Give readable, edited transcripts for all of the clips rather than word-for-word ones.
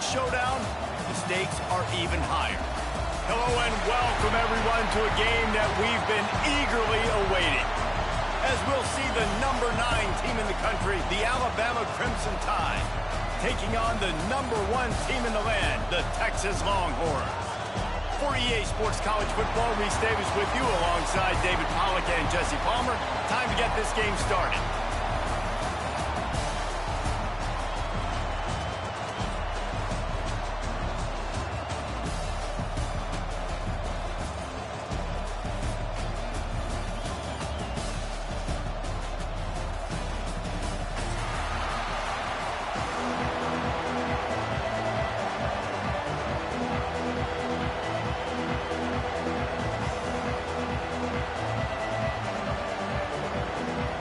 showdown, the stakes are even higher. Hello and welcome everyone to a game that we've been eagerly awaiting. As we'll see the number 9 team in the country, the Alabama Crimson Tide, taking on the number 1 team in the land, the Texas Longhorns. For EA Sports College Football, Reese Davis with you alongside David Pollack and Jesse Palmer. Time to get this game started.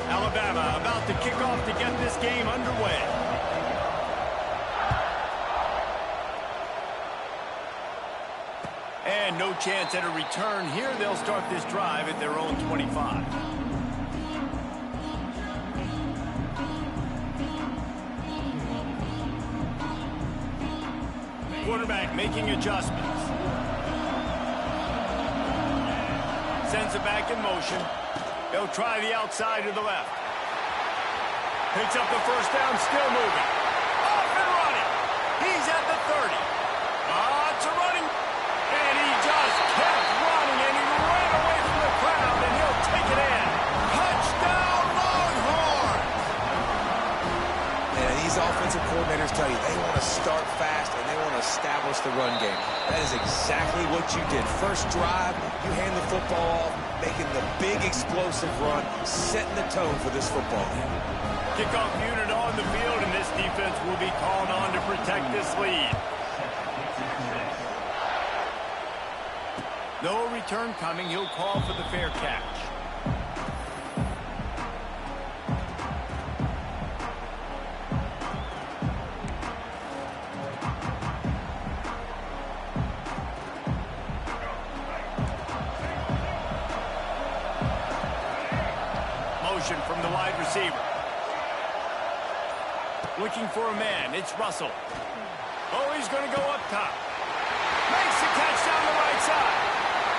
Alabama about to kick off to get this game underway. And no chance at a return here. They'll start this drive at their own 25. Quarterback making adjustments. Sends it back in motion. He'll try the outside to the left. Picks up the first down, still moving. Off and running. He's at the 30. It's a running. And he just kept running, and he ran away from the crowd, and he'll take it in. Touchdown, Longhorns! And these offensive coordinators tell you they want to start fast, and they want to establish the run game. That is exactly what you did. First drive, you hand the football off, making the big explosive run, setting the tone for this football game. Kickoff unit on the field, and this defense will be called on to protect this lead. No return coming. He'll call for the fair catch. From the wide receiver. Looking for a man. It's Russell. Oh, he's going to go up top. Makes the catch down the right side.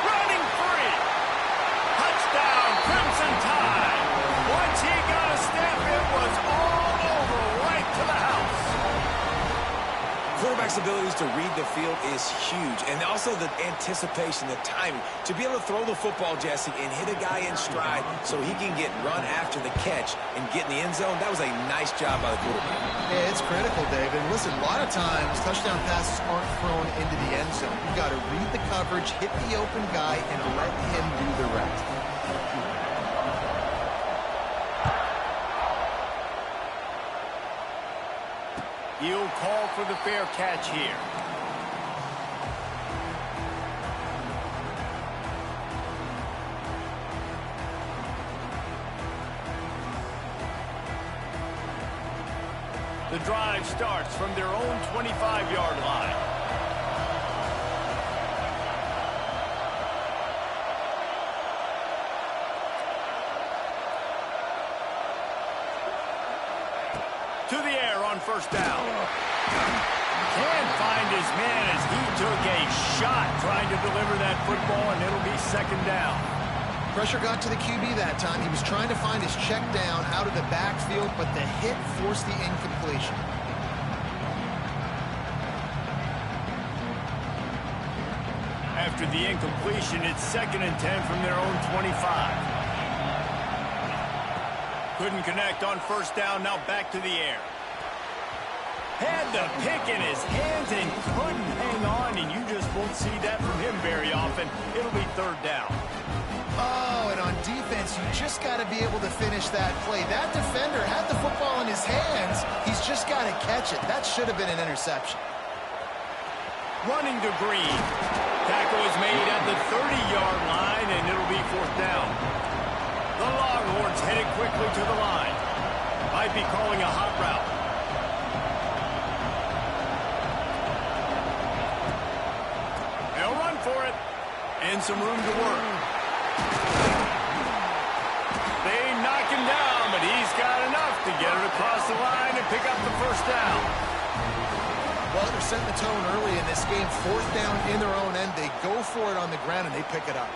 Running free. Touchdown, Crimson Tide. Once he got a step, it was all over right to the house. Quarterback's abilities to read the field is huge, and also the anticipation, the timing. To be able to throw the football, Jesse, and hit a guy in stride so he can get run after the catch and get in the end zone, that was a nice job by the quarterback. Yeah, it's critical, David. Listen, a lot of times touchdown passes aren't thrown into the end zone. You've got to read the coverage, hit the open guy, and let him do the rest. He'll call for the fair catch here. The drive starts from their own 25-yard line. To the air on first down. Can't find his man as he took a shot trying to deliver that football, and it'll be second down. Pressure got to the QB that time. He was trying to find his check down out of the backfield, but the hit forced the incompletion. After the incompletion, it's 2nd and 10 from their own 25. Couldn't connect on first down, now back to the air. Had the pick in his hands and couldn't hang on, and you just won't see that from him very often. It'll be 3rd down. Oh, and on defense, you just got to be able to finish that play. That defender had the football in his hands. He's just got to catch it. That should have been an interception. Running to Green. Tackle is made at the 30-yard line, and it'll be 4th down. The Longhorns headed quickly to the line. Might be calling a hot route. They'll run for it. And some room to work. They knock him down, but he's got enough to get it across the line and pick up the first down. Well, they're setting the tone early in this game. Fourth down in their own end. They go for it on the ground, and they pick it up.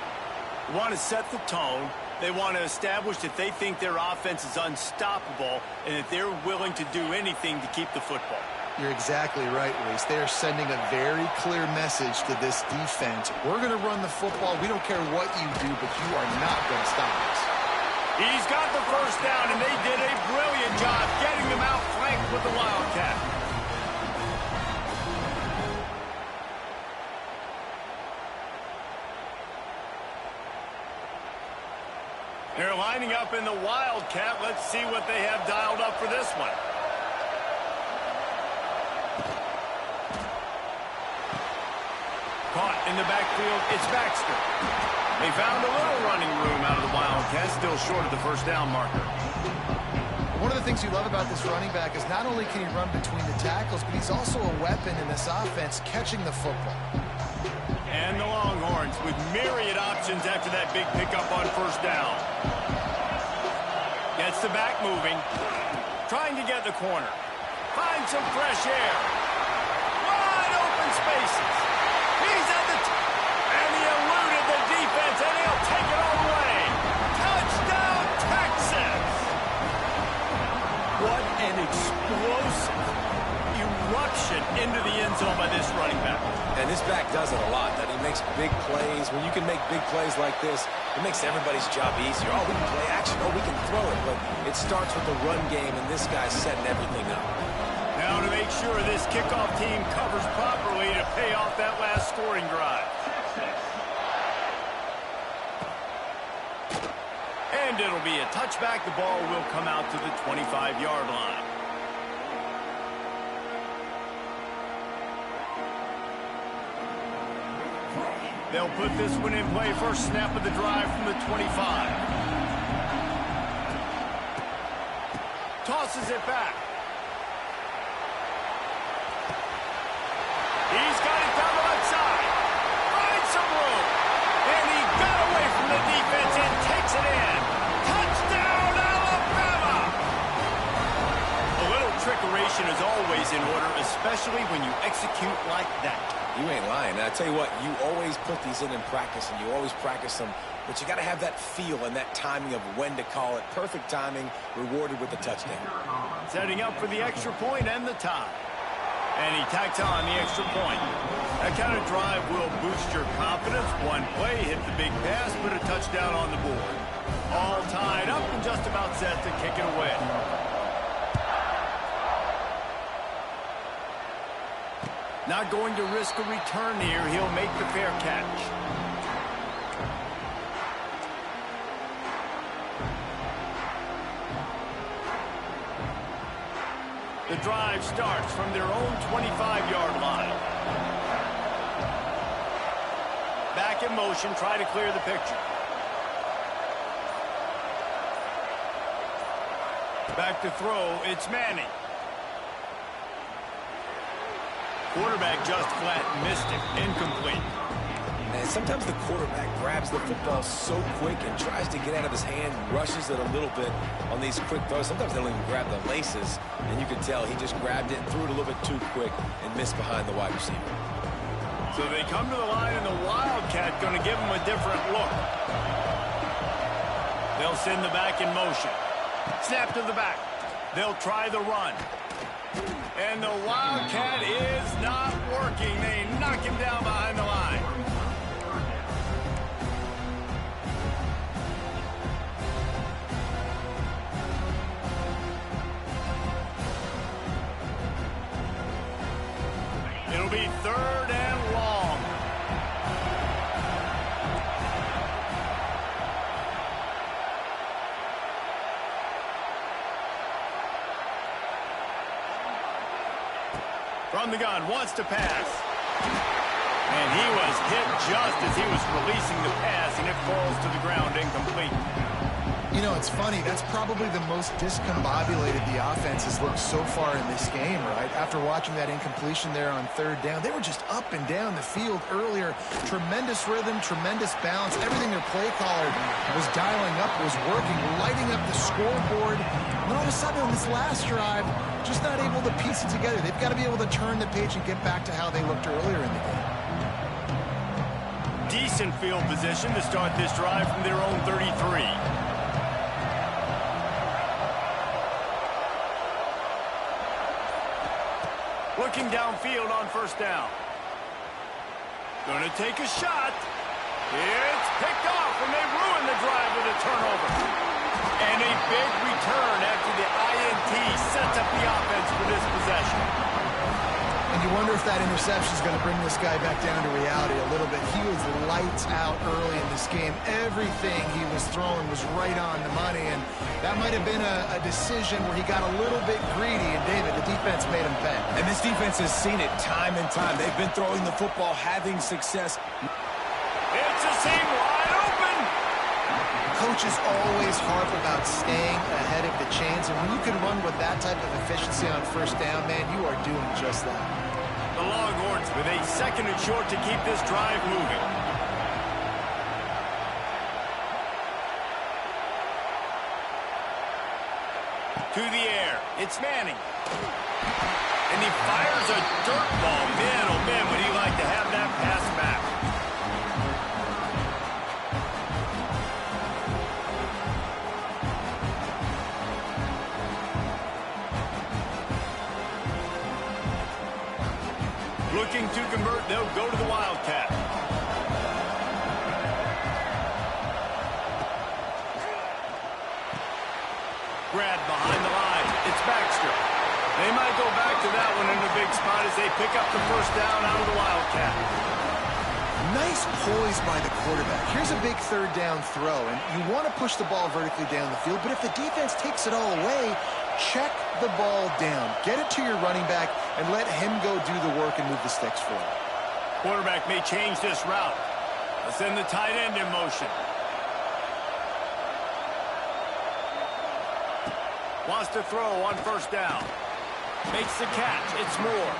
They want to set the tone. They want to establish that they think their offense is unstoppable and that they're willing to do anything to keep the football. You're exactly right, Reese. They are sending a very clear message to this defense. We're going to run the football. We don't care what you do, but you are not going to stop us. He's got the first down, and they did a brilliant job getting them outflanked with the Wildcat. They're lining up in the Wildcat. Let's see what they have dialed up for this one. Caught in the backfield, it's Baxter. They found a little running room out of the Wildcat, still short of the first down marker. One of the things you love about this running back is not only can he run between the tackles, but he's also a weapon in this offense catching the football. And the Longhorns with myriad options after that big pickup on first down. Gets the back moving. Trying to get the corner. Find some fresh air. Wide open spaces. He's at the and he eluded the defense, and he'll take it all the way. Touchdown, Texas! What an explosive eruption into the end zone by this running back. And this back does it a lot. That he makes big plays. When you can make big plays like this, it makes everybody's job easier. Oh, we can play action. Oh, we can throw it. But it starts with the run game, and this guy's setting everything up. Now to make sure this kickoff team covers properly to pay off that last scoring drive. And it'll be a touchback. The ball will come out to the 25-yard line. They'll put this one in play. First snap of the drive from the 25. Tosses it back. He's got it down the left side. Finds some room. And he got away from the defense and takes it in. Touchdown, Alabama! A little trickeration is always in order, especially when you execute like that. You ain't lying. And I tell you what, you always put these in practice, and you always practice them. But you got to have that feel and that timing of when to call it. Perfect timing, rewarded with the touchdown. Setting up for the extra point and the tie. And he tacks on the extra point. That kind of drive will boost your confidence. One play, hit the big pass, put a touchdown on the board. All tied up and just about set to kick it away. Not going to risk a return here. He'll make the fair catch. The drive starts from their own 25-yard line. Back in motion, try to clear the picture. Back to throw, it's Manning. Quarterback just flat missed it, incomplete. And sometimes the quarterback grabs the football so quick and tries to get out of his hand, rushes it a little bit on these quick throws. Sometimes they don't even grab the laces, and you can tell he just grabbed it and threw it a little bit too quick and missed behind the wide receiver. So they come to the line, and the Wildcat going to give them a different look. They'll send the back in motion. Snap to the back. They'll try the run. And the Wildcat is not working. They knock him down behind the line. It'll be third and long. From the gun, wants to pass. And he was hit just as he was releasing the pass, and it falls to the ground incomplete. You know, it's funny. That's probably the most discombobulated the offense has looked so far in this game, right? After watching that incompletion there on third down, they were just up and down the field earlier. Tremendous rhythm, tremendous balance. Everything their play caller was dialing up was working, lighting up the scoreboard. And all of a sudden on this last drive, just not able to piece it together. They've got to be able to turn the page and get back to how they looked earlier in the game. Decent field position to start this drive from their own 33. Looking downfield on first down. Gonna take a shot. It's picked off, and they ruin the drive with a turnover. And a big return after the INT sets up the offense for this possession. And you wonder if that interception is going to bring this guy back down to reality a little bit. He was lights out early in this game. Everything he was throwing was right on the money, and that might have been a decision where he got a little bit greedy, and David, the defense made him pay. And this defense has seen it time and time. They've been throwing the football, having success. It's a seam wide open. Coaches always harp about staying ahead of the chains, and when you can run with that type of efficiency on first down, man, you are doing just that. The Longhorns with a second and short to keep this drive moving. To the air. It's Manning. And he fires a dirt ball. Man, oh man, would he like to have that pass back. Looking to convert, they'll go to the Wildcat. Grab behind the line. It's Baxter. They might go back to that one in the big spot as they pick up the first down out of the Wildcat. Nice poise by the quarterback. Here's a big third down throw, and you want to push the ball vertically down the field, but if the defense takes it all away, check the ball down. Get it to your running back and let him go do the work and move the sticks for him. Quarterback may change this route. Let's send the tight end in motion. Wants to throw on first down. Makes the catch. It's Moore.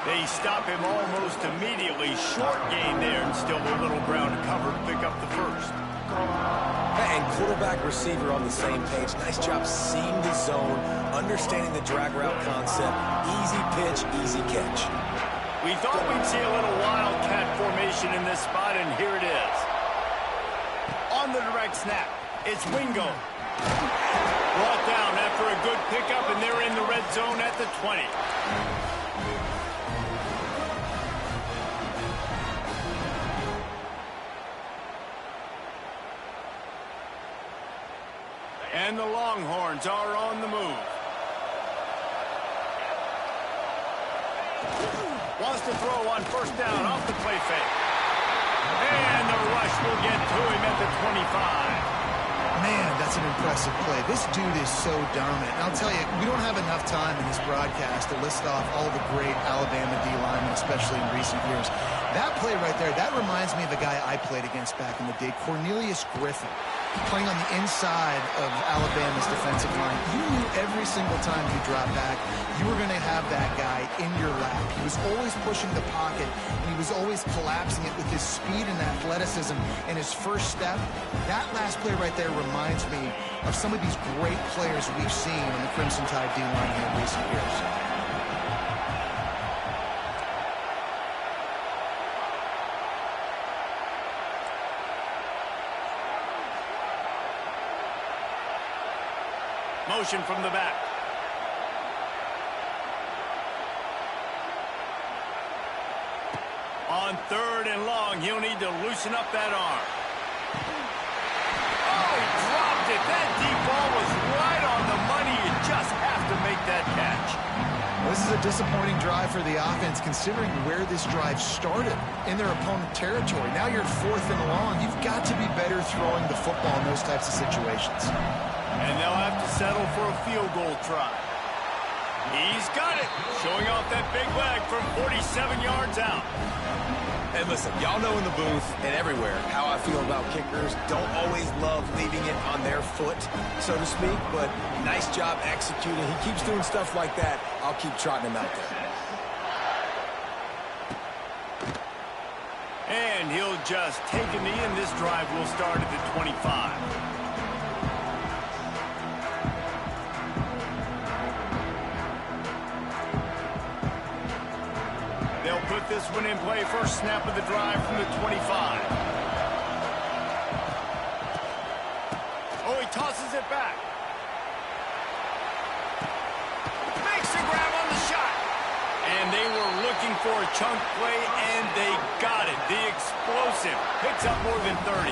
They stop him almost immediately. Short gain there, and still a little ground to cover to pick up the first. And quarterback receiver on the same page. Nice job seeing the zone, understanding the drag route concept. Easy pitch, easy catch. We thought we'd see a little Wildcat formation in this spot, and here it is. On the direct snap, it's Wingo. Brought down after a good pickup, and they're in the red zone at the 20. And the Longhorns are on the move. Wants to throw on first down off the play fake. And the rush will get to him at the 25. Man, that's an impressive play. This dude is so dominant. And I'll tell you, we don't have enough time in this broadcast to list off all the great Alabama D-linemen, especially in recent years. That play right there, that reminds me of a guy I played against back in the day, Cornelius Griffin, playing on the inside of Alabama's defensive line. You knew every single time you dropped back, you were going to have that guy in your lap. He was always pushing the pocket, and he was always collapsing it with his speed and athleticism and his first step. That last play right there reminds me of some of these great players we've seen on the Crimson Tide D-line here in recent years. Motion from the back. On third and long, he'll need to loosen up that arm. Oh, he dropped it. That deep ball was right on the money. You just have to make that catch. This is a disappointing drive for the offense, considering where this drive started in their opponent territory. Now you're at fourth and long. You've got to be better throwing the football in those types of situations. And they'll have to settle for a field goal try. He's got it, showing off that big leg from 47 yards out. And listen, y'all know in the booth and everywhere how I feel about kickers. Don't always love leaving it on their foot, so to speak, but nice job executing. He keeps doing stuff like that. I'll keep trotting him out there. And he'll just take a knee, and this drive will start at the 25. They'll put this one in play. First snap of the drive from the 25. Oh, he tosses it back. Makes the grab on the shot. And they were looking for a chunk play, and they got it. The explosive picks up more than 30.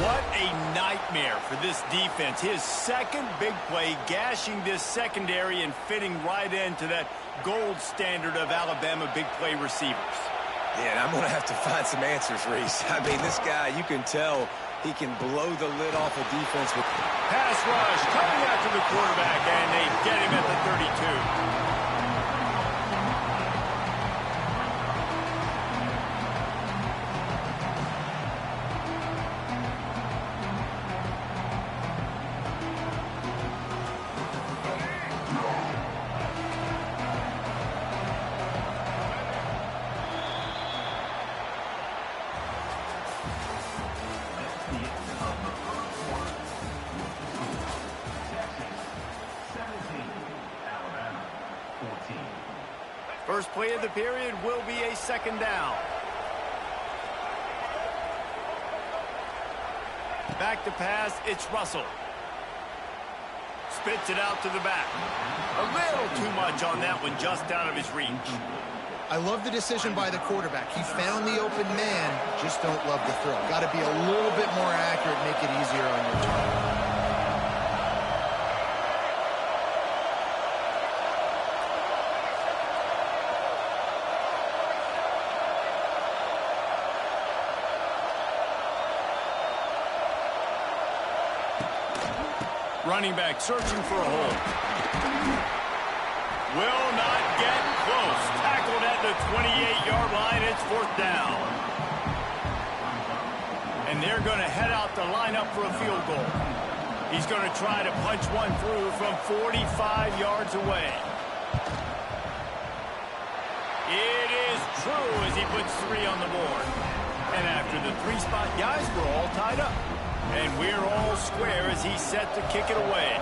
What a nightmare for this defense. His second big play, gashing this secondary and fitting right into that gold standard of Alabama big play receivers. Yeah, and I'm going to have to find some answers, Reese. I mean, this guy, you can tell he can blow the lid off a defense with pass rush coming after the quarterback, and they get him at the 32. First play of the period will be a second down. Back to pass, it's Russell. Spits it out to the back. A little too much on that one, just out of his reach. I love the decision by the quarterback. He found the open man, just don't love the throw. Got to be a little bit more accurate, make it easier on your target. Running back searching for a hole. Will not get close. Tackled at the 28-yard line. It's fourth down. And they're going to head out to line up for a field goal. He's going to try to punch one through from 45 yards away. It is true as he puts 3 on the board. And after the 3-spot guys, we're all tied up. And we're all square as he's set to kick it away.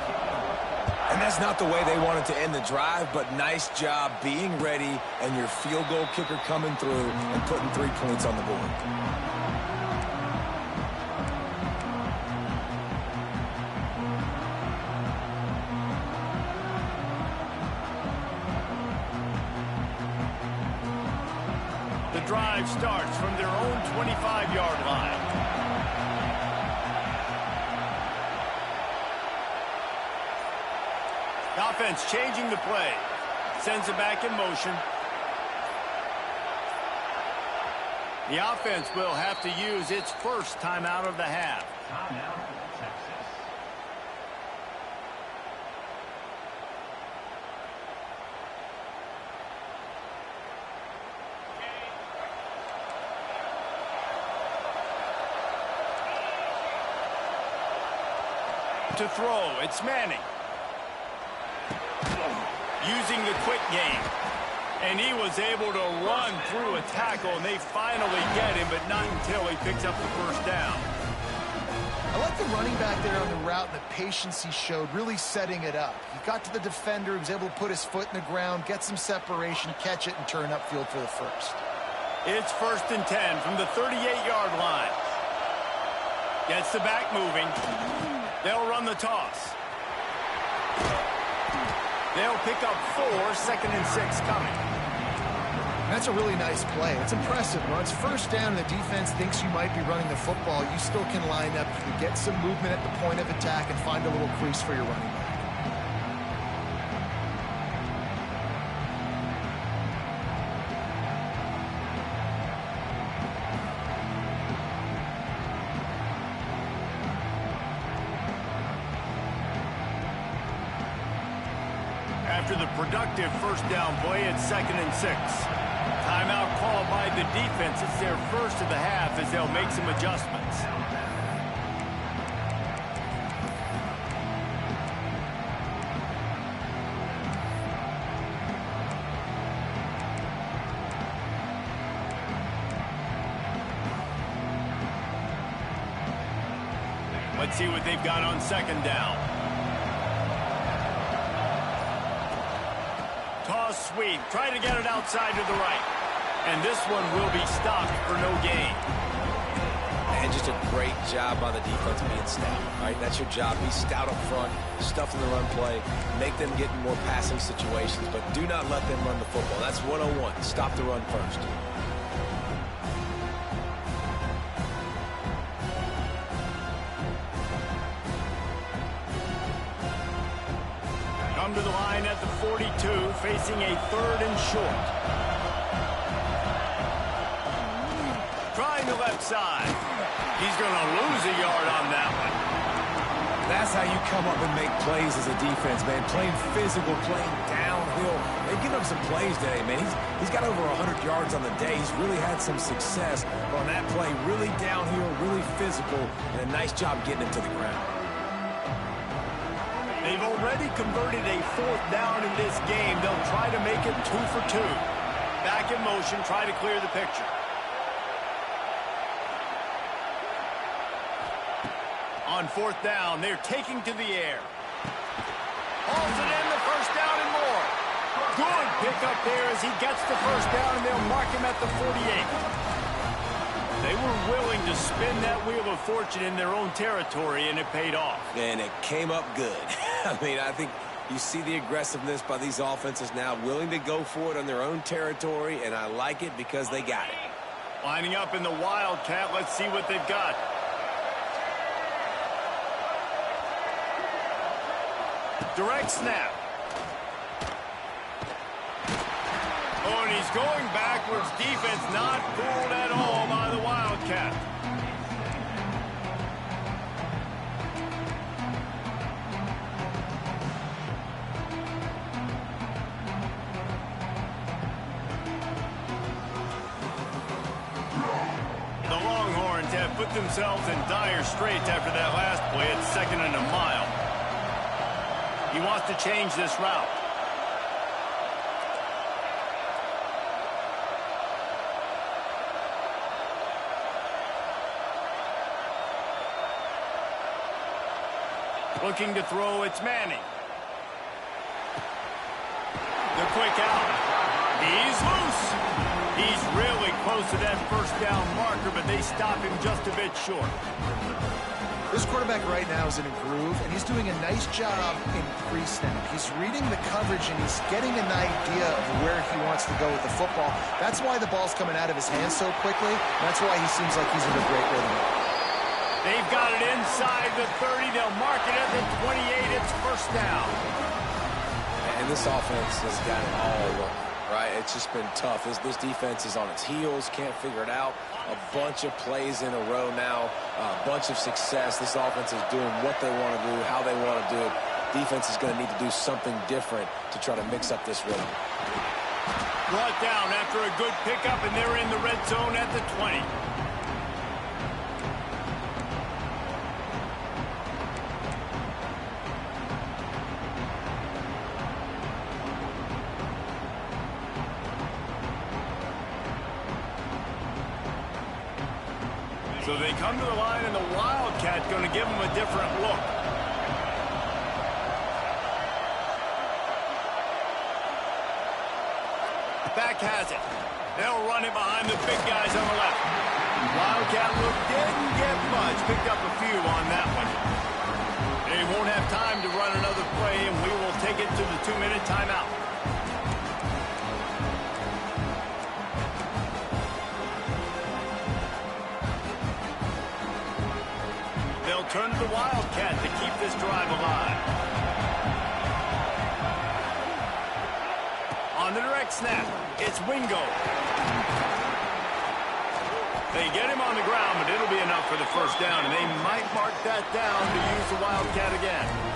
And that's not the way they wanted to end the drive, but nice job being ready and your field goal kicker coming through and putting 3 points on the board. The drive starts from their own 25-yard line. Offense changing the play. Sends it back in motion. The offense will have to use its first timeout of the half. Timeout, Texas. To throw, it's Manning. Using the quick game. And he was able to run through a tackle, and they finally get him, but not until he picks up the first down. I like the running back there on the route and the patience he showed, really setting it up. He got to the defender, he was able to put his foot in the ground, get some separation, catch it, and turn upfield for the first. It's 1st and 10 from the 38-yard line. Gets the back moving. They'll run the toss. They'll pick up 4, 2nd and 6 coming. That's a really nice play. It's impressive. When it's first down and the defense thinks you might be running the football, you still can line up. You can get some movement at the point of attack and find a little crease for your running back. After the productive first down play, it's 2nd and 6. Timeout call call by the defense. It's their first of the half as they'll make some adjustments. Let's see what they've got on second down. Toss sweep. Try to get it outside to the right. And this one will be stopped for no gain. And just a great job by the defense being stout. All right, that's your job. Be stout up front, stuff in the run play, make them get in more passing situations, but do not let them run the football. That's 101. Stop the run first. Come to the line at the 42, facing a 3rd and short. Trying the left side. He's going to lose a yard on that one. That's how you come up and make plays as a defense, man. Playing physical, playing downhill. They've given up some plays today, man. He's got over 100 yards on the day. He's really had some success. But on that play, really downhill, really physical, and a nice job getting him to the ground. They've already converted a 4th down in this game. They'll try to make it 2 for 2. Back in motion, try to clear the picture. On 4th down, they're taking to the air. Hauls it in, the 1st down and more. Good pickup there as he gets the 1st down, and they'll mark him at the 48. They were willing to spin that wheel of fortune in their own territory, and it paid off. And it came up good. I mean, I think you see the aggressiveness by these offenses now, willing to go for it on their own territory, and I like it because they got it. Lining up in the Wildcat, let's see what they've got. Direct snap. Oh, and he's going backwards. Defense not fooled at all by the Wildcat. The Longhorns have put themselves in dire straits after that last play. It's 2nd and a mile. He wants to change this route. Looking to throw, it's Manning. The quick out. He's loose. He's really close to that 1st down marker, but they stop him just a bit short. This quarterback right now is in a groove, and he's doing a nice job in pre-snap. He's reading the coverage, and he's getting an idea of where he wants to go with the football. That's why the ball's coming out of his hands so quickly. That's why he seems like he's in a great rhythm. They've got it inside the 30. They'll mark it at the 28. It's 1st down. And this offense has got it all right? It's just been tough. This defense is on its heels, can't figure it out. A bunch of plays in a row now, a bunch of success. This offense is doing what they want to do, how they want to do it. Defense is going to need to do something different to try to mix up this rhythm. Brought down after a good pickup, and they're in the red zone at the 20. So they come to the line, and the Wildcat going to give them a different look. Back has it. They'll run it behind the big guys on the left. Wildcat look didn't get much. Picked up a few on that one. They won't have time to run another play, and we will take it to the 2-minute timeout. They'll turn to the Wildcat to keep this drive alive. On the direct snap, it's Wingo. They get him on the ground, but it'll be enough for the 1st down, and they might mark that down to use the Wildcat again.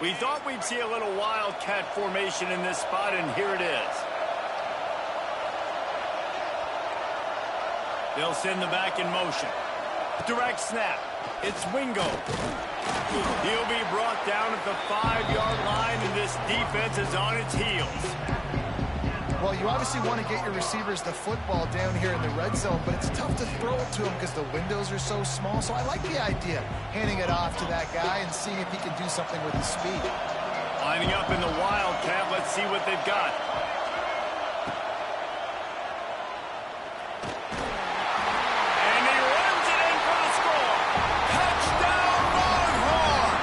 We thought we'd see a little wildcat formation in this spot, and here it is. They'll send the back in motion. Direct snap. It's Wingo. He'll be brought down at the 5-yard line, and this defense is on its heels. Well, you obviously want to get your receivers the football down here in the red zone, but it's tough to throw it to them because the windows are so small. So I like the idea, handing it off to that guy and seeing if he can do something with his speed. Lining up in the wildcat. Let's see what they've got. And he runs it in for the score. Touchdown, Longhorn!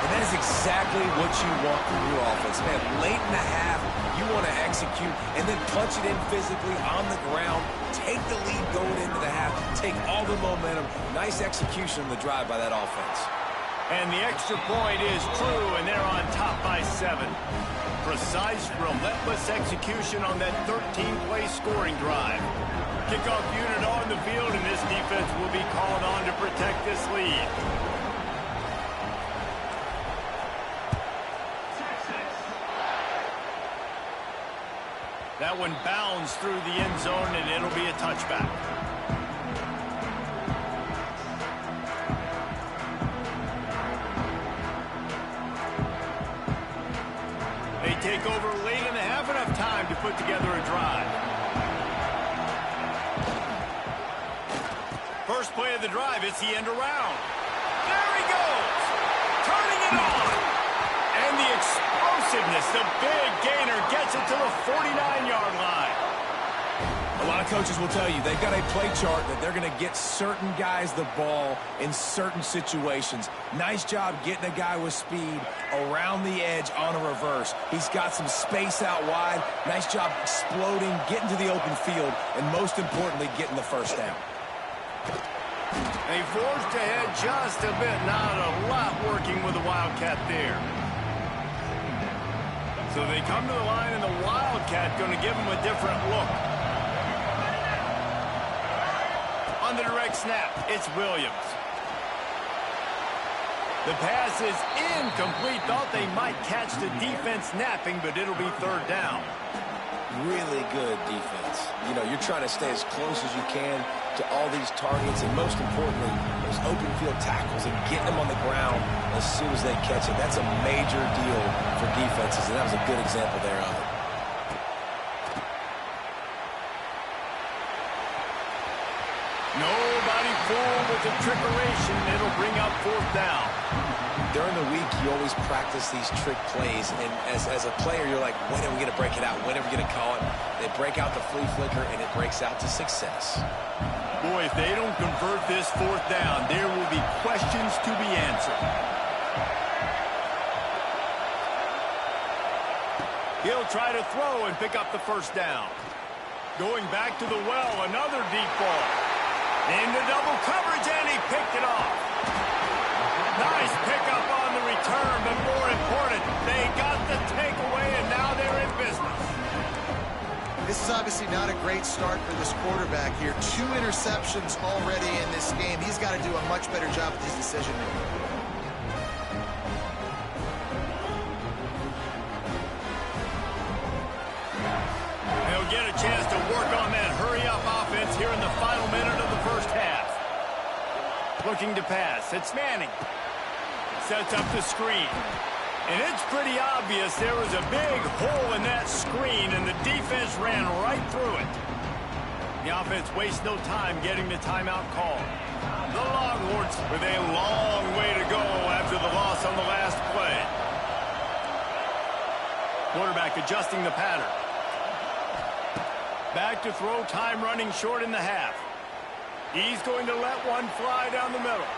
And that is exactly what you want from your offense, man. Late in the half, you want to execute and then punch it in physically on the ground. Take the lead going into the half. Take all the momentum. Nice execution on the drive by that offense. And the extra point is true, and they're on top by 7. Precise, relentless execution on that 13-play scoring drive. Kickoff unit on the field, and this defense will be called on to protect this lead. That one bounds through the end zone, and it'll be a touchback. They take over late in the half, enough time to put together a drive. First play of the drive, it's the end around. There he goes, turning it on. And the explosiveness, the big gainer gets it to the 49-yard line. A lot of coaches will tell you they've got a play chart that they're going to get certain guys the ball in certain situations. Nice job getting a guy with speed around the edge on a reverse. He's got some space out wide. Nice job exploding, getting to the open field, and most importantly, getting the first down. They forged ahead just a bit. Not a lot working with the Wildcat there. So they come to the line, and the Wildcat going to give them a different look. On the direct snap, it's Williams. The pass is incomplete. Thought they might catch the defense napping, but it'll be third down. Really good defense. You know, you're trying to stay as close as you can to all these targets, and most importantly, those open field tackles and getting them on the ground as soon as they catch it. That's a major deal for defenses, and that was a good example there of it. Nobody fooled with the trickeration. It'll bring up fourth down. During the week, you always practice these trick plays, and as a player, you're like, when are we going to break it out? When are we going to call it? They break out the flea flicker, and it breaks out to success. Boy, if they don't convert this fourth down, there will be questions to be answered. He'll try to throw and pick up the first down. Going back to the well, another deep ball. Into double coverage, and he picked it off. Nice pickup on the return, but more important, they got the takeaway, and now they're in business. This is obviously not a great start for this quarterback here. 2 interceptions already in this game. He's got to do a much better job with his decision-making. They'll get a chance to work on that hurry-up offense here in the final minute of the first half. Looking to pass. It's Manning. Sets up the screen. And it's pretty obvious there was a big hole in that screen, and the defense ran right through it. The offense wastes no time getting the timeout call. The Longhorns with a long way to go after the loss on the last play. Quarterback adjusting the pattern. Back to throw, time running short in the half. He's going to let one fly down the middle.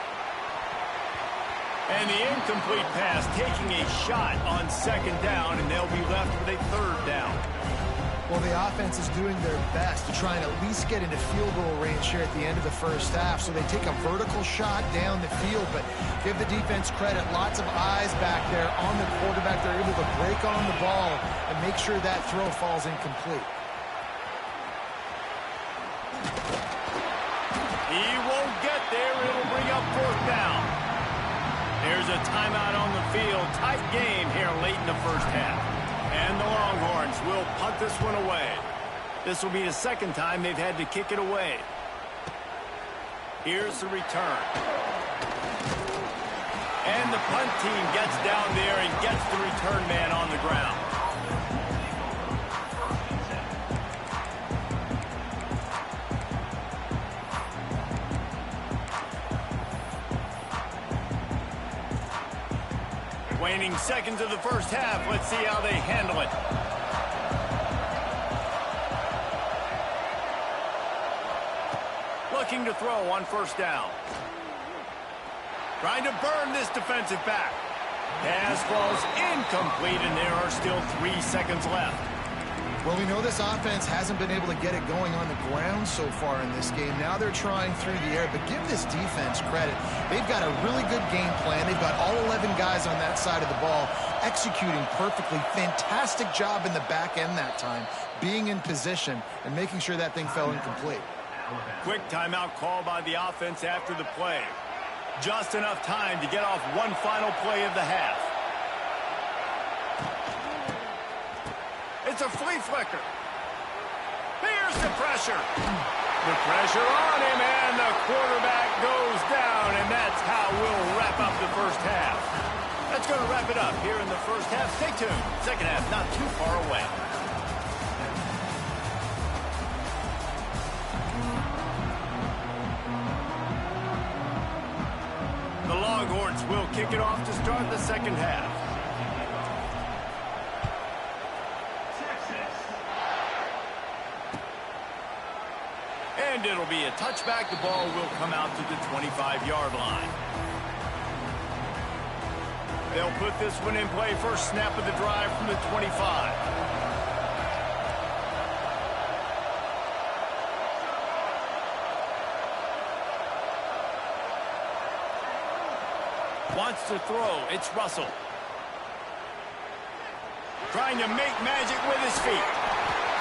And the incomplete pass taking a shot on second down, and they'll be left with a third down. Well, the offense is doing their best to try and at least get into field goal range here at the end of the first half. So they take a vertical shot down the field, but give the defense credit. Lots of eyes back there on the quarterback. They're able to break on the ball and make sure that throw falls incomplete. He won't get there. It'll bring up fourth down. There's a timeout on the field. Tight game here late in the first half. And the Longhorns will punt this one away. This will be the second time they've had to kick it away. Here's the return. And the punt team gets down there and gets the return man on the ground. Waning seconds of the first half. Let's see how they handle it. Looking to throw on first down. Trying to burn this defensive back. Pass falls incomplete, and there are still 3 seconds left. Well, we know this offense hasn't been able to get it going on the ground so far in this game. Now they're trying through the air, but give this defense credit. They've got a really good game plan. They've got all 11 guys on that side of the ball executing perfectly. Fantastic job in the back end that time, being in position and making sure that thing fell incomplete. Quick timeout call by the offense after the play. Just enough time to get off one final play of the half. It's a flea flicker. Here's the pressure. The pressure on him, and the quarterback goes down, and that's how we'll wrap up the first half. That's going to wrap it up here in the first half. Stay tuned. Second half not too far away. The Longhorns will kick it off to start the second half. And it'll be a touchback. The ball will come out to the 25-yard line. They'll put this one in play. First snap of the drive from the 25. Wants to throw. It's Russell. Trying to make magic with his feet.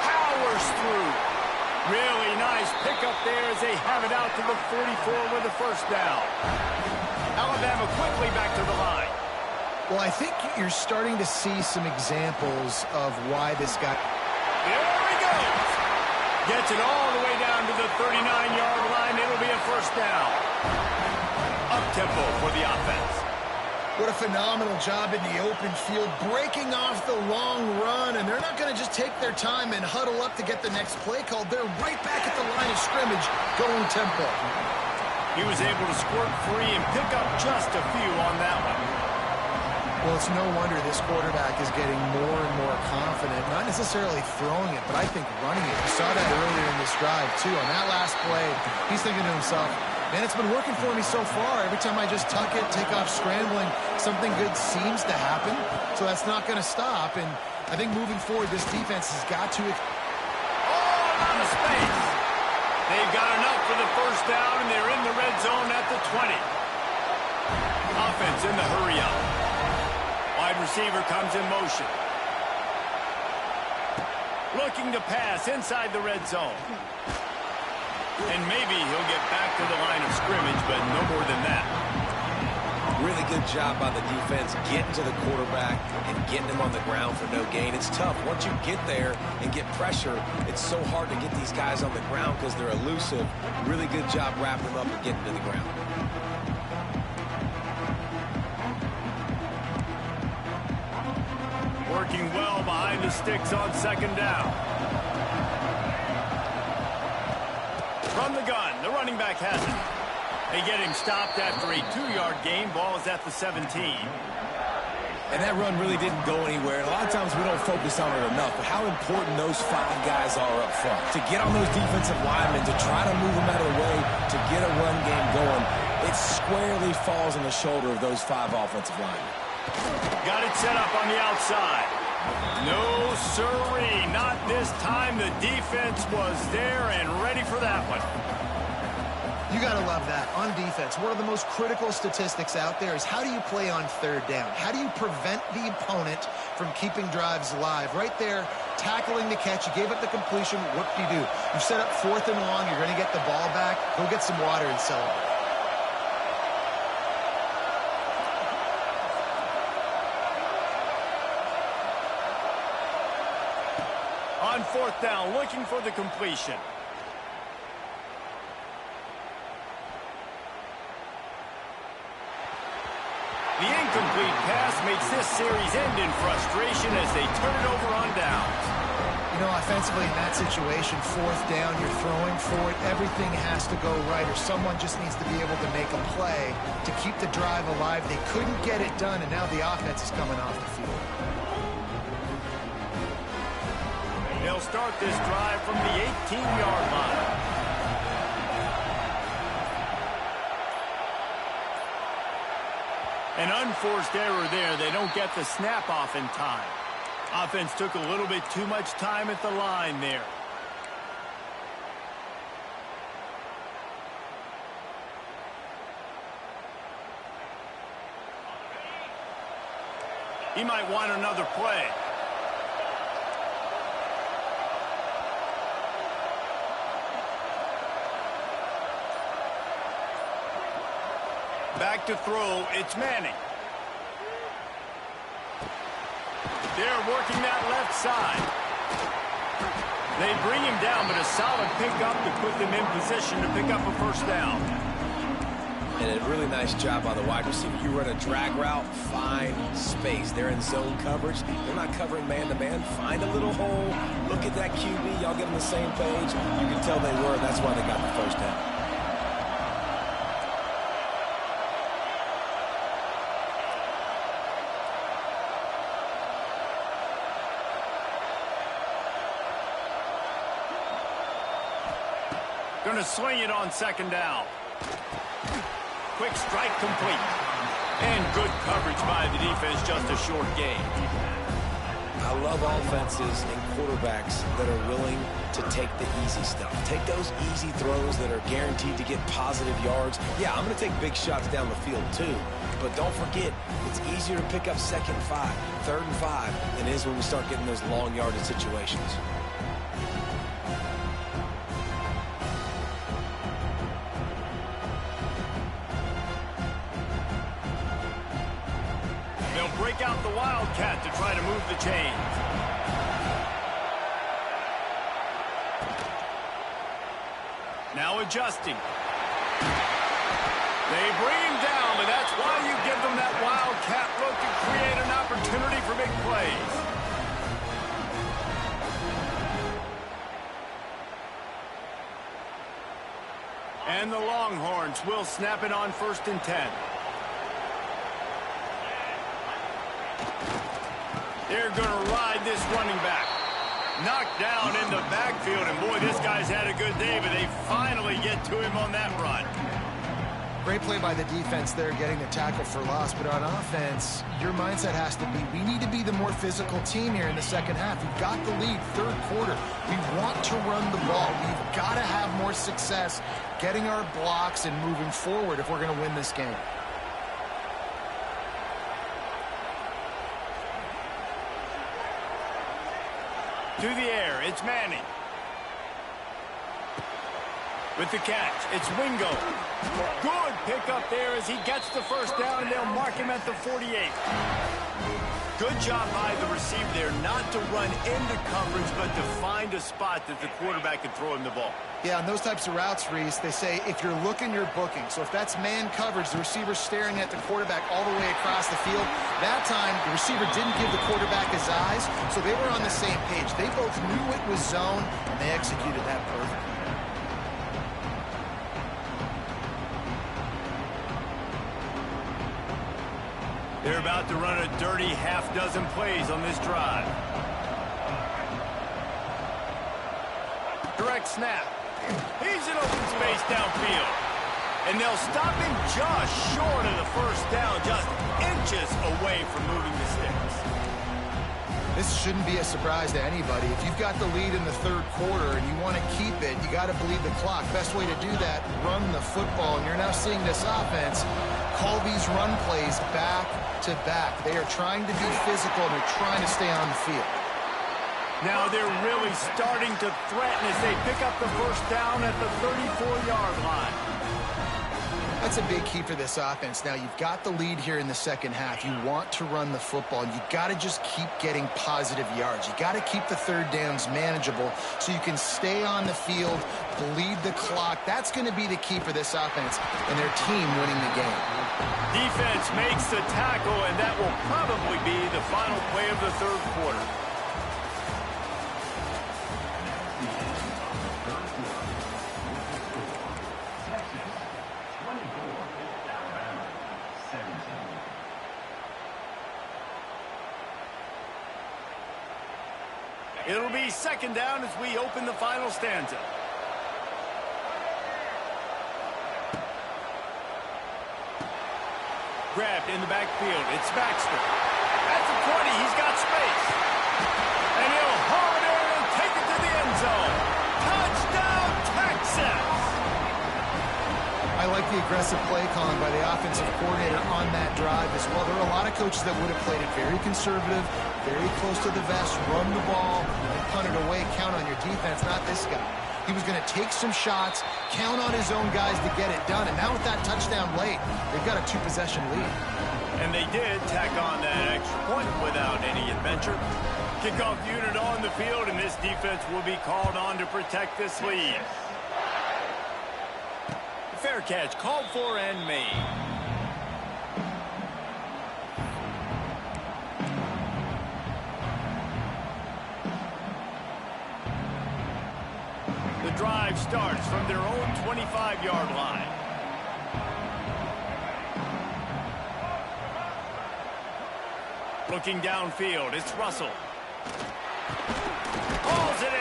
Powers through. Really nice pickup there as they have it out to the 44 with a first down. Alabama quickly back to the line. Well, I think you're starting to see some examples of why this guy... There he goes. Gets it all the way down to the 39-yard line. It'll be a first down. Up-tempo for the offense. What a phenomenal job in the open field, breaking off the long run, and they're not going to just take their time and huddle up to get the next play called. They're right back at the line of scrimmage, going tempo. He was able to squirt free and pick up just a few on that one. Well, it's no wonder this quarterback is getting more and more confident, not necessarily throwing it, but I think running it. You saw that earlier in this drive, too. On that last play, he's thinking to himself, man, it's been working for me so far. Every time I just tuck it, take off scrambling, something good seems to happen. So that's not going to stop. And I think moving forward, this defense has got to... Oh, out of space. They've got enough for the first down, and they're in the red zone at the 20. Offense in the hurry-up. Wide receiver comes in motion. Looking to pass inside the red zone. And maybe he'll get back to the line of scrimmage, but no more than that. Really good job by the defense getting to the quarterback and getting him on the ground for no gain. It's tough. Once you get there and get pressure, it's so hard to get these guys on the ground because they're elusive. Really good job wrapping them up and getting to the ground. Working well behind the sticks on second down. From the gun, the running back has it. They get him stopped after a 2-yard gain. Ball is at the 17. And that run really didn't go anywhere. And a lot of times we don't focus on it enough, but how important those 5 guys are up front. To get on those defensive linemen, to try to move them out of the way, to get a run game going, it squarely falls on the shoulder of those 5 offensive linemen. Got it set up on the outside. No siree, not this time. The defense was there and ready for that one. You got to love that. On defense, one of the most critical statistics out there is how do you play on third down? How do you prevent the opponent from keeping drives alive? Right there, tackling the catch. You gave up the completion. What do? You set up 4th and long. You're going to get the ball back. Go get some water and celebrate. 4th down, looking for the completion. The incomplete pass makes this series end in frustration as they turn it over on downs. You know, offensively in that situation, 4th down, you're throwing for it. Everything has to go right, or someone just needs to be able to make a play to keep the drive alive. They couldn't get it done, and now the offense is coming off the field. They'll start this drive from the 18-yard line. An unforced error there. They don't get the snap off in time. Offense took a little bit too much time at the line there. He might want another play. Back to throw, it's Manning. They're working that left side. They bring him down, but a solid pickup to put them in position to pick up a 1st down. And a really nice job by the wide receiver. You run a drag route, find space. They're in zone coverage. They're not covering man-to-man. Find a little hole. Look at that QB. Y'all get on the same page. You can tell they were. That's why they got the 1st down. Going to swing it on 2nd down. Quick strike complete. And good coverage by the defense, just a short gain. I love offenses and quarterbacks that are willing to take the easy stuff. Take those easy throws that are guaranteed to get positive yards. Yeah, I'm going to take big shots down the field too. But don't forget, it's easier to pick up 2nd and 5, 3rd and 5 than it is when we start getting those long yardage situations. Break out the Wildcat to try to move the chains. Now adjusting. They bring him down, but that's why you give them that Wildcat look to create an opportunity for big plays. And the Longhorns will snap it on 1st and 10. They're going to ride this running back. Knocked down in the backfield, and boy, this guy's had a good day, but they finally get to him on that run. Great play by the defense there, getting the tackle for loss. But on offense, your mindset has to be, we need to be the more physical team here in the 2nd half. We've got the lead, 3rd quarter. We want to run the ball. We've got to have more success getting our blocks and moving forward if we're going to win this game. To the air, it's Manning. With the catch, it's Wingo. Good pickup there as he gets the 1st down, and they'll mark him at the 48. Good job by the receiver there, not to run into coverage, but to find a spot that the quarterback can throw him the ball. Yeah, on those types of routes, Reese, they say if you're looking, you're booking. So if that's man coverage, the receiver's staring at the quarterback all the way across the field. That time, the receiver didn't give the quarterback his eyes, so they were on the same page. They both knew it was zone, and they executed that perfectly. They're about to run a dirty half-dozen plays on this drive. Direct snap. He's in open space downfield. And they'll stop him just short of the 1st down, just inches away from moving the sticks. This shouldn't be a surprise to anybody. If you've got the lead in the 3rd quarter and you want to keep it, you got to bleed the clock. Best way to do that, run the football. And you're now seeing this offense call these run plays back to back. They are trying to be physical, and they're trying to stay on the field. Now they're really starting to threaten as they pick up the 1st down at the 34-yard line. That's a big key for this offense. Now, you've got the lead here in the second half. You want to run the football. You got to just keep getting positive yards. You got to keep the third downs manageable so you can stay on the field, bleed the clock. That's going to be the key for this offense and their team winning the game. Defense makes the tackle, and that will probably be the final play of the third quarter. It'll be second down as we open the final stanza. Grabbed in the backfield. It's Baxter. At the 20, he's got space. And he'll haul it in and take it to the end zone. Touchdown, Texas! I like the aggressive play calling by the offensive coordinator on that drive as well. There are a lot of coaches that would have played it very conservative, very close to the vest, run the ball, and punt it away, count on your defense, not this guy. He was going to take some shots, count on his own guys to get it done, and now with that touchdown late, they've got a two-possession lead. And they did tack on that extra point without any adventure. Kickoff unit on the field, and this defense will be called on to protect this lead. Fair catch, called for and made. The drive starts from their own 25-yard line. Looking downfield, it's Russell. Hauls it in.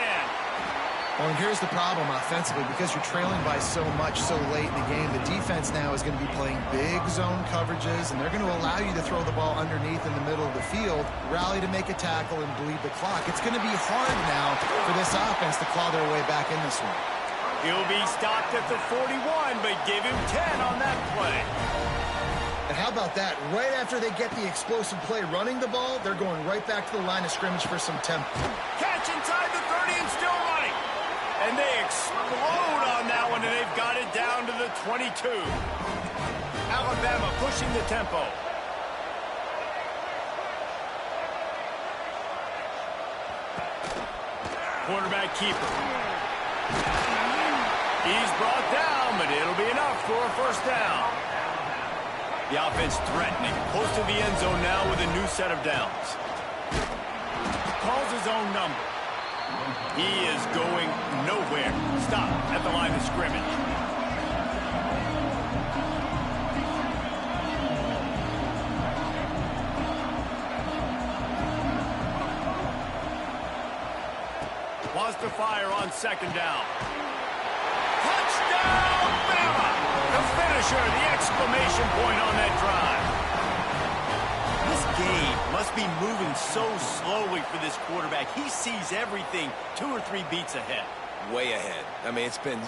Well, and here's the problem offensively. Because you're trailing by so much so late in the game, the defense now is going to be playing big zone coverages, and they're going to allow you to throw the ball underneath in the middle of the field, rally to make a tackle, and bleed the clock. It's going to be hard now for this offense to claw their way back in this one. He'll be stopped at the 41, but give him 10 on that play. And how about that? Right after they get the explosive play running the ball, they're going right back to the line of scrimmage for some tempo. Catch inside the 30 and still running. And they explode on that one, and they've got it down to the 22. Alabama pushing the tempo. Quarterback keeper. He's brought down, but it'll be enough for a first down. The offense threatening, close to the end zone now with a new set of downs. Calls his own number. He is going nowhere. Stop at the line of scrimmage. Wants to fire on second down. Touchdown, Bama! The finisher, the exclamation point on that drive. This game must be moving so slowly for this quarterback. He sees everything 2 or 3 beats ahead. Way ahead. I mean, it's been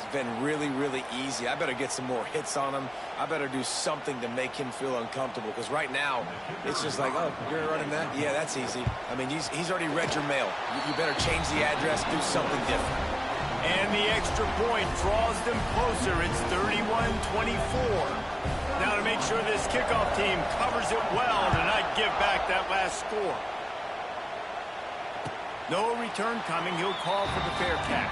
really, really easy. I better get some more hits on him. I better do something to make him feel uncomfortable, because right now, it's just like, oh, you're running that? Yeah, that's easy. I mean, he's already read your mail. You better change the address, do something different. And the extra point draws them closer. It's 31-24. Now to make sure this kickoff team covers it well to not give back that last score. No return coming. He'll call for the fair catch.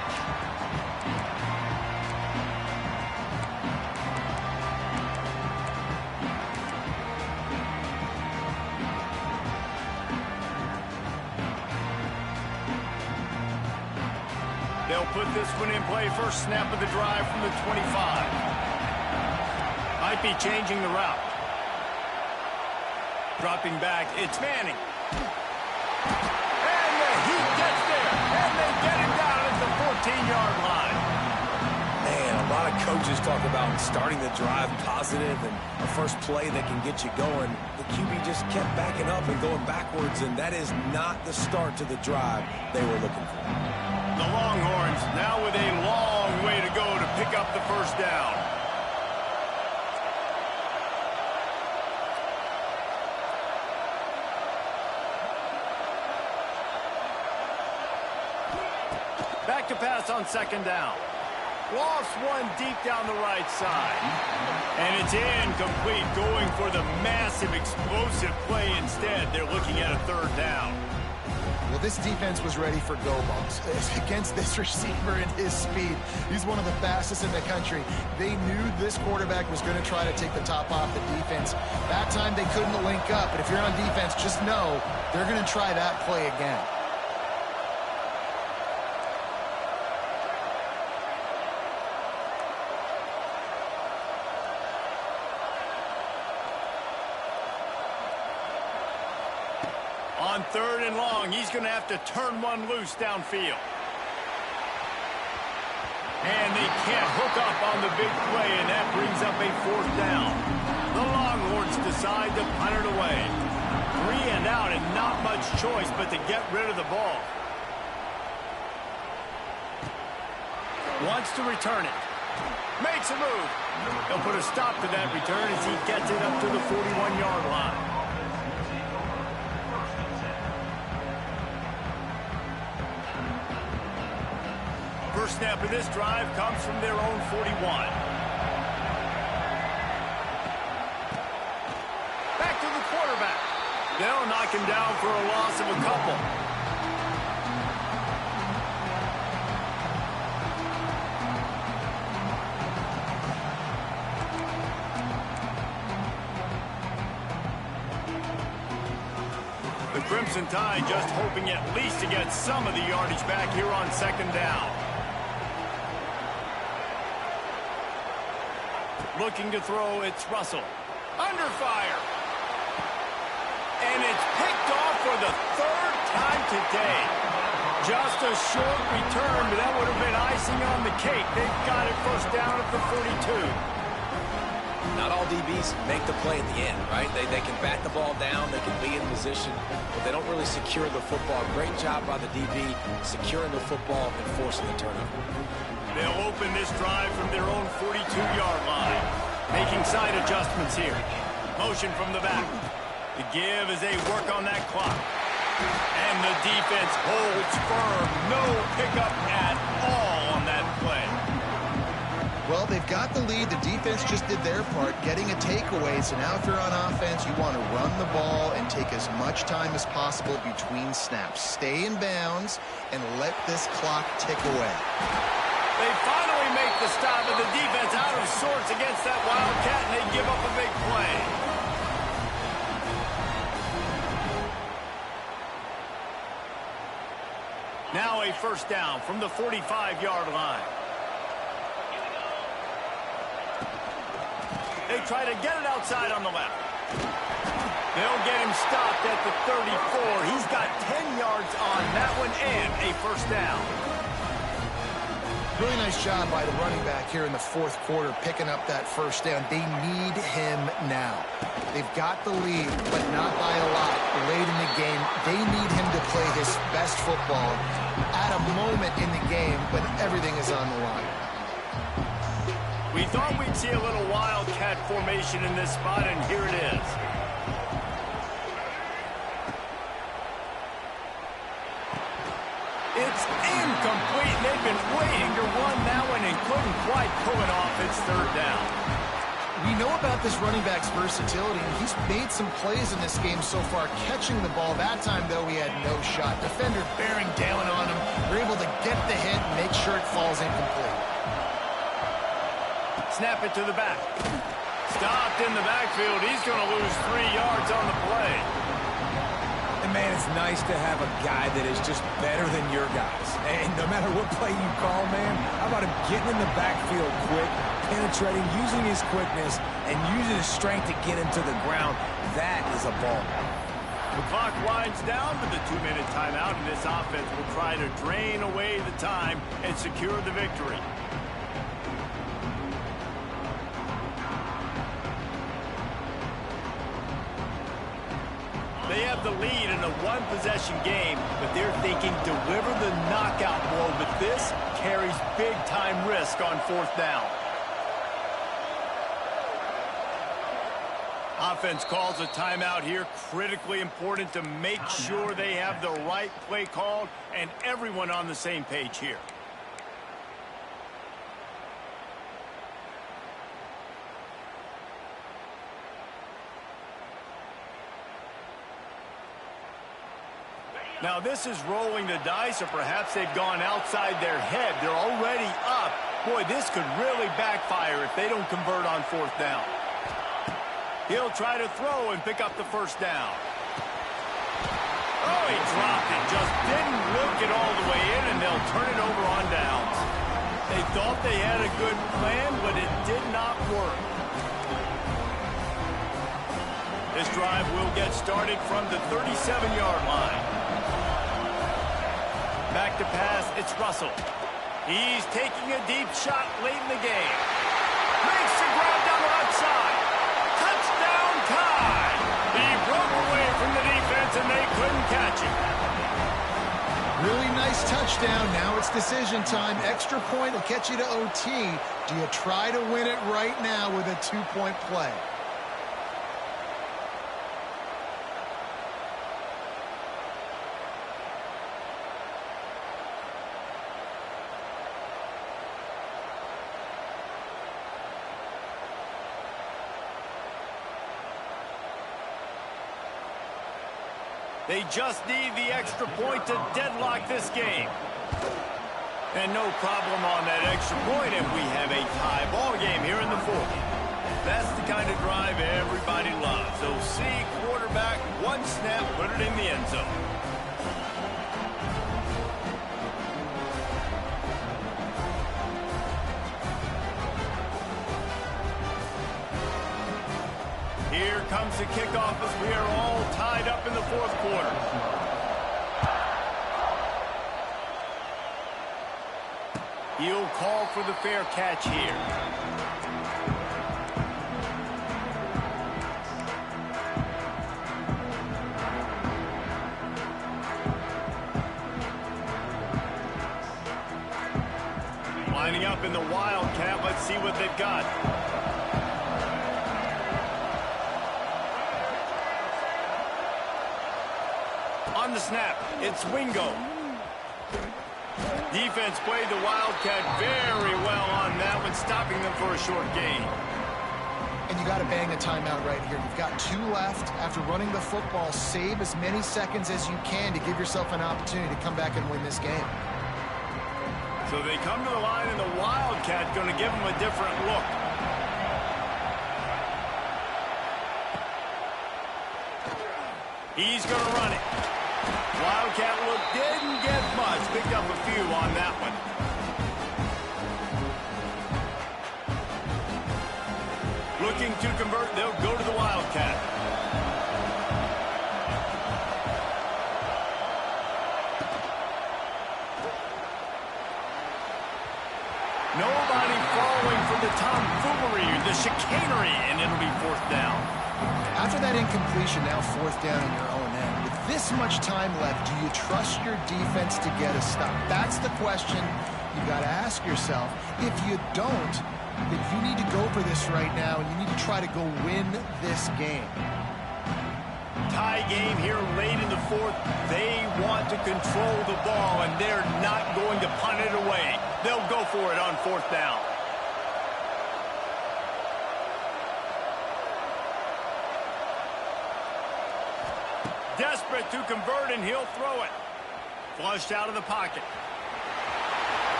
They'll put this one in play. First snap of the drive from the 25. Might be changing the route. Dropping back, it's Manning. And the Heat gets there. And they get him down at the 14-yard line. Man, a lot of coaches talk about starting the drive positive and a first play that can get you going. The QB just kept backing up and going backwards, and that is not the start to the drive they were looking for. The Longhorns now with a long way to go to pick up the first down. Back to pass on second down. Lost one deep down the right side. And it's incomplete, going for the massive, explosive play instead. They're looking at a third down. Well, this defense was ready for go balls. Against this receiver and his speed, he's one of the fastest in the country. They knew this quarterback was going to try to take the top off the defense. That time they couldn't link up, but if you're on defense, just know they're going to try that play again. On third and long, he's going to have to turn one loose downfield. And they can't hook up on the big play, and that brings up a fourth down. The Longhorns decide to punt it away. 3 and out, and not much choice but to get rid of the ball. Wants to return it. Makes a move. They'll put a stop to that return as he gets it up to the 41-yard line. First snap of this drive comes from their own 41. Back to the quarterback. They'll knock him down for a loss of a couple. The Crimson Tide just hoping at least to get some of the yardage back here on second down. Looking to throw, it's Russell. Under fire. And it's picked off for the third time today. Just a short return, but that would have been icing on the cake. They've got it first down at the 42. Not all DBs make the play at the end, right? They can bat the ball down, they can be in position, but they don't really secure the football. Great job by the DB securing the football and forcing the turnover. They'll open this drive from their own 42-yard line. Making side adjustments here. Motion from the back. The give as they work on that clock. And the defense holds firm. No pickup at all on that play. Well, they've got the lead. The defense just did their part, getting a takeaway. So now if you're on offense, you want to run the ball and take as much time as possible between snaps. Stay in bounds and let this clock tick away. They finally make the stop, and the defense out of sorts against that Wildcat, and they give up a big play. Now a first down from the 45-yard line. They try to get it outside on the left. They'll get him stopped at the 34. He's got 10 yards on that one and a first down. Really nice job by the running back here in the fourth quarter, picking up that first down. They need him now. They've got the lead, but not by a lot. Late in the game, they need him to play his best football at a moment in the game when everything is on the line. We thought we'd see a little Wildcat formation in this spot, and here it is. It's incomplete. They've been waiting to run that one and couldn't quite pull it off. It's third down. We know about this running back's versatility, and he's made some plays in this game so far, catching the ball. That time, though, he had no shot. Defender bearing down on him. They're able to get the hit and make sure it falls incomplete. Snap it to the back. Stopped in the backfield. He's going to lose 3 yards on the play. And, man, it's nice to have a guy that is just better than your guys. And no matter what play you call, man, how about him getting in the backfield quick, penetrating, using his quickness, and using his strength to get him to the ground? That is a ball. The clock winds down with the 2-minute timeout, and this offense will try to drain away the time and secure the victory. They have the lead in a one-possession game, but they're thinking deliver the knockout blow, but this carries big-time risk on fourth down. Offense calls a timeout here. Critically important to make sure they have the right play called and everyone on the same page here. Now this is rolling the dice, or perhaps they've gone outside their head. They're already up. Boy, this could really backfire if they don't convert on fourth down. He'll try to throw and pick up the first down. Oh, he dropped it. Just didn't look it all the way in, and they'll turn it over on downs. They thought they had a good plan, but it did not work. This drive will get started from the 37-yard line. Back to pass, it's Russell. He's taking a deep shot late in the game. Makes the grab down the left side. Touchdown Tide! He broke away from the defense and they couldn't catch him. Really nice touchdown. Now it's decision time. Extra point will get you to OT. Do you try to win it right now with a 2-point play? They just need the extra point to deadlock this game. And no problem on that extra point, and we have a tie ball game here in the fourth. That's the kind of drive everybody loves. So see quarterback, one snap, put it in the end zone. Here comes the kickoff as we are all tied up in the fourth quarter. He'll call for the fair catch here. Lining up in the Wildcat. Let's see what they've got. On the snap, it's Wingo. Defense played the Wildcat very well on that one, stopping them for a short gain. And you got to bang a timeout right here. You've got 2 left. After running the football, save as many seconds as you can to give yourself an opportunity to come back and win this game. So they come to the line, and the Wildcat going to give them a different look. He's going to run it. Wildcat look didn't get much. Picked up a few on that one. Looking to convert, they'll go to the Wildcat. Nobody falling for the tomfoolery, the chicanery, and it'll be fourth down. After that incompletion, now fourth down in your own end. With this much time left, do you trust your defense to get a stop? That's the question you got to ask yourself. If you don't, then you need to go for this right now, and you need to try to go win this game. Tie game here late in the fourth. They want to control the ball, and they're not going to punt it away. They'll go for it on fourth down. Desperate to convert, and he'll throw it. Flushed out of the pocket.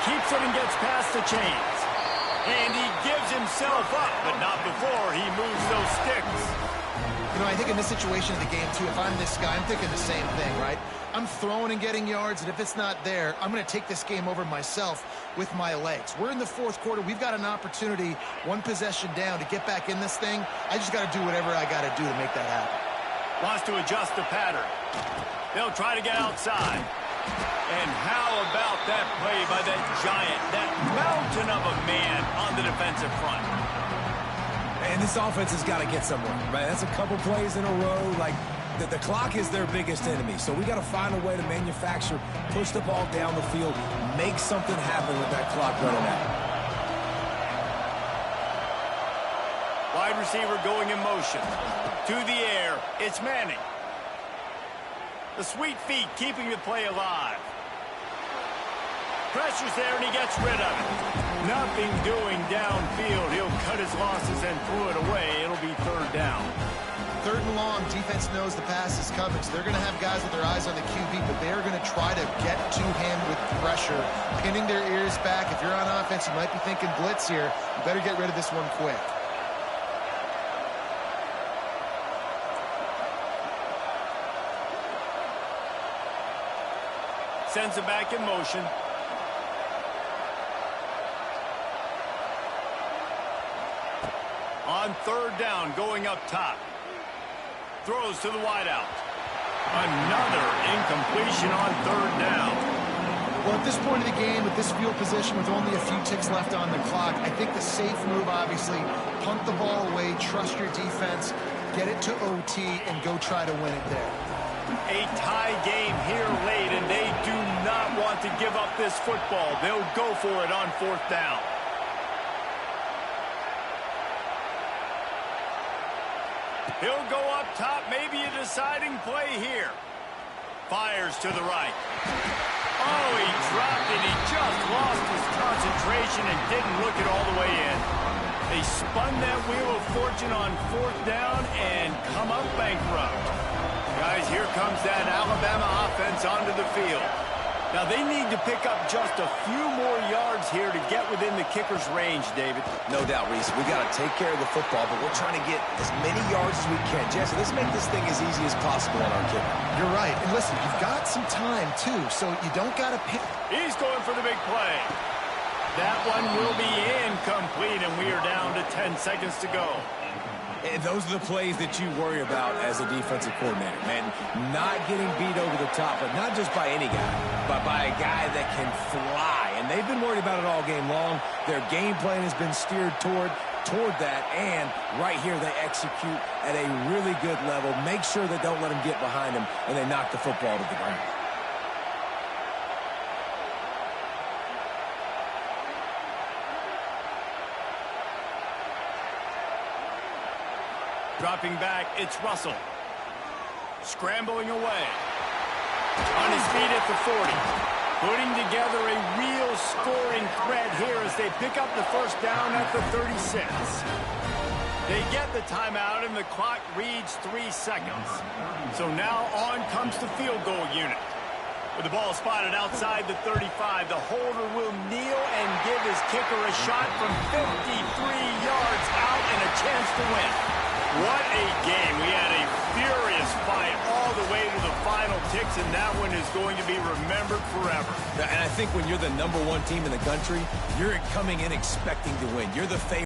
Keeps it and gets past the chains. And he gives himself up, but not before he moves those sticks. You know, I think in this situation of the game, too, if I'm this guy, I'm thinking the same thing, right? I'm throwing and getting yards, and if it's not there, I'm going to take this game over myself with my legs. We're in the fourth quarter. We've got an opportunity, one possession down, to get back in this thing. I just got to do whatever I got to do to make that happen. Wants to adjust the pattern. They'll try to get outside. And how about that play by that giant, that mountain of a man on the defensive front? And this offense has got to get somewhere, right? That's a couple plays in a row. Like, the clock is their biggest enemy. So we got to find a way to manufacture, push the ball down the field, make something happen with that clock running out. Wide receiver going in motion. To the air, it's Manning. The sweet feet keeping the play alive. Pressure's there, and he gets rid of it. Nothing doing downfield. He'll cut his losses and throw it away. It'll be third down. 3rd and long, defense knows the pass is coming, so they're going to have guys with their eyes on the QB, but they're going to try to get to him with pressure, pinning their ears back. If you're on offense, you might be thinking blitz here. You better get rid of this one quick. Sends it back in motion. On 3rd down, going up top. Throws to the wideout. Another incompletion on 3rd down. Well, at this point of the game, with this field position, with only a few ticks left on the clock, I think the safe move, obviously, punt the ball away, trust your defense, get it to OT, and go try to win it there. A tie game here late, and they do not want to give up this football. They'll go for it on 4th down. He'll go up top, maybe a deciding play here. Fires to the right. Oh, he dropped it. He just lost his concentration and didn't look it all the way in. They spun that wheel of fortune on 4th down and come up bankrupt. Guys, here comes that Alabama offense onto the field. Now, they need to pick up just a few more yards here to get within the kicker's range, David. No doubt, Reese. We got to take care of the football, but we're trying to get as many yards as we can. Jesse, let's make this thing as easy as possible on our kicker. You're right. And listen, you've got some time, too, so you don't got to pick. He's going for the big play. That one will be incomplete, and we are down to 10 seconds to go. And those are the plays that you worry about as a defensive coordinator, man. Not getting beat over the top, but not just by any guy, but by a guy that can fly. And they've been worried about it all game long. Their game plan has been steered toward that, and right here they execute at a really good level. Make sure they don't let them get behind them, and they knock the football to the ground. Dropping back, it's Russell. Scrambling away. On his feet at the 40. Putting together a real scoring threat here as they pick up the 1st down at the 36. They get the timeout and the clock reads 3 seconds. So now on comes the field goal unit. With the ball spotted outside the 35, the holder will kneel and give his kicker a shot from 53 yards out and a chance to win. What a game. We had a furious fight all the way to the final ticks, and that one is going to be remembered forever. And I think when you're the #1 team in the country, you're coming in expecting to win. You're the favorite.